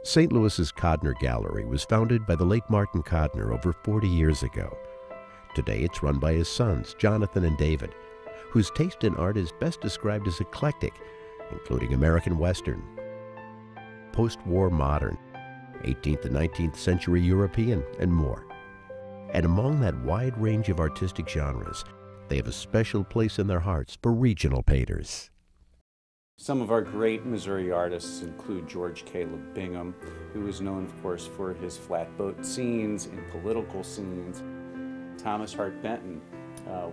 St. Louis's Kodner Gallery was founded by the late Martin Kodner over 40 years ago. Today it's run by his sons, Jonathan and David, whose taste in art is best described as eclectic, including American Western, post-war modern, 18th and 19th century European, and more. And among that wide range of artistic genres, they have a special place in their hearts for regional painters. Some of our great Missouri artists include George Caleb Bingham, who is known, of course, for his flatboat scenes and political scenes. Thomas Hart Benton,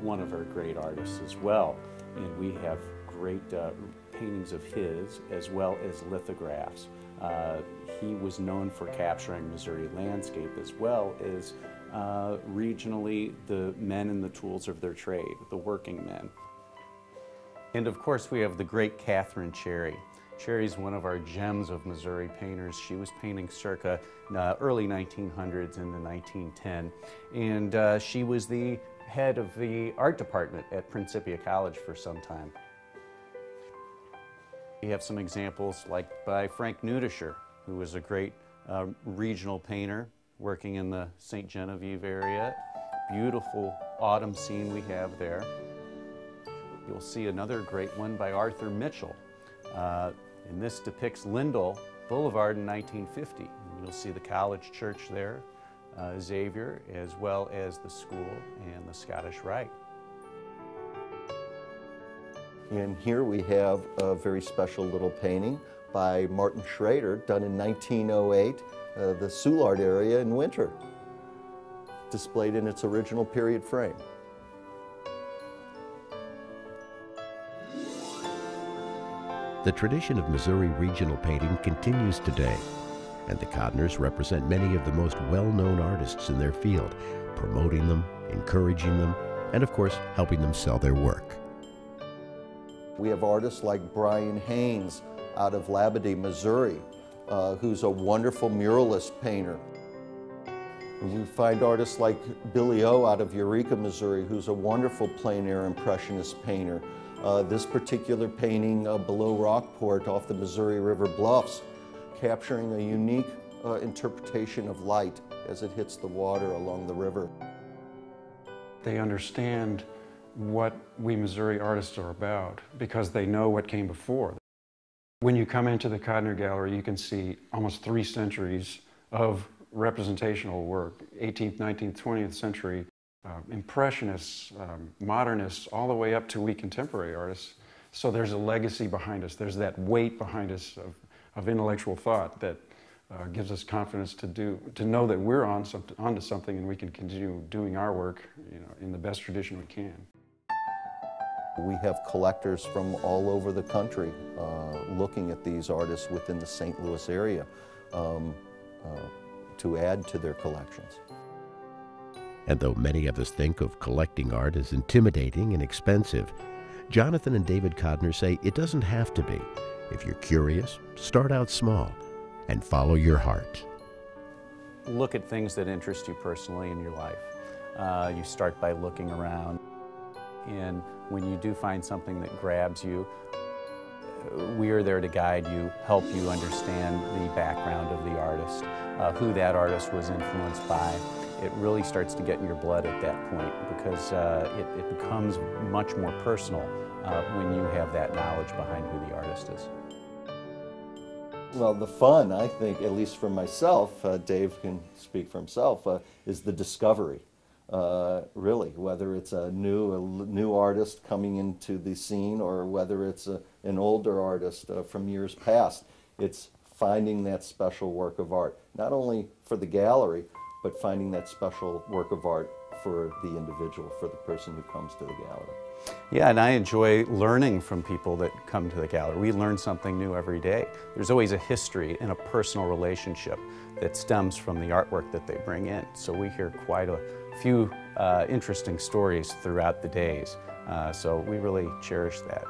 one of our great artists as well. And we have great paintings of his as well as lithographs. He was known for capturing Missouri landscape as well as regionally the men and the tools of their trade, the working men. And of course we have the great Catherine Cherry. Cherry's one of our gems of Missouri painters. She was painting circa early 1900s into 1910, and she was the head of the art department at Principia College for some time. We have some examples like by Frank Nudischer, who was a great regional painter working in the St. Genevieve area. Beautiful autumn scene we have there. You'll see another great one by Arthur Mitchell. And this depicts Lindell Boulevard in 1950. You'll see the college church there, Xavier, as well as the school and the Scottish Rite. And here we have a very special little painting by Martin Schrader, done in 1908, the Soulard area in winter, displayed in its original period frame. The tradition of Missouri regional painting continues today, and the Kodners represent many of the most well-known artists in their field, promoting them, encouraging them, and of course, helping them sell their work. We have artists like Brian Haynes out of Labadie, Missouri, who's a wonderful muralist painter. We find artists like Billy O out of Eureka, Missouri, who's a wonderful plein air impressionist painter. This particular painting below Rockport off the Missouri River Bluffs, capturing a unique interpretation of light as it hits the water along the river. They understand what we Missouri artists are about because they know what came before. When you come into the Kodner Gallery, you can see almost 3 centuries of representational work, 18th, 19th, 20th century, Impressionists, Modernists, all the way up to we contemporary artists. So there's a legacy behind us. There's that weight behind us of intellectual thought that gives us confidence to know that we're onto something and we can continue doing our work, in the best tradition we can. We have collectors from all over the country looking at these artists within the St. Louis area to add to their collections. And though many of us think of collecting art as intimidating and expensive, Jonathan and David Kodner say it doesn't have to be. If you're curious, start out small and follow your heart. Look at things that interest you personally in your life. You start by looking around, and when you do find something that grabs you, we are there to guide you, help you understand the background of the artist, who that artist was influenced by. It really starts to get in your blood at that point because it becomes much more personal when you have that knowledge behind who the artist is. Well, the fun, I think, at least for myself, Dave can speak for himself, is the discovery. Really, whether it's a new artist coming into the scene or whether it's an older artist from years past, it's finding that special work of art, not only for the gallery, but finding that special work of art for the individual, for the person who comes to the gallery. Yeah, and I enjoy learning from people that come to the gallery. We learn something new every day. There's always a history and a personal relationship that stems from the artwork that they bring in. So we hear quite a few interesting stories throughout the days. So we really cherish that.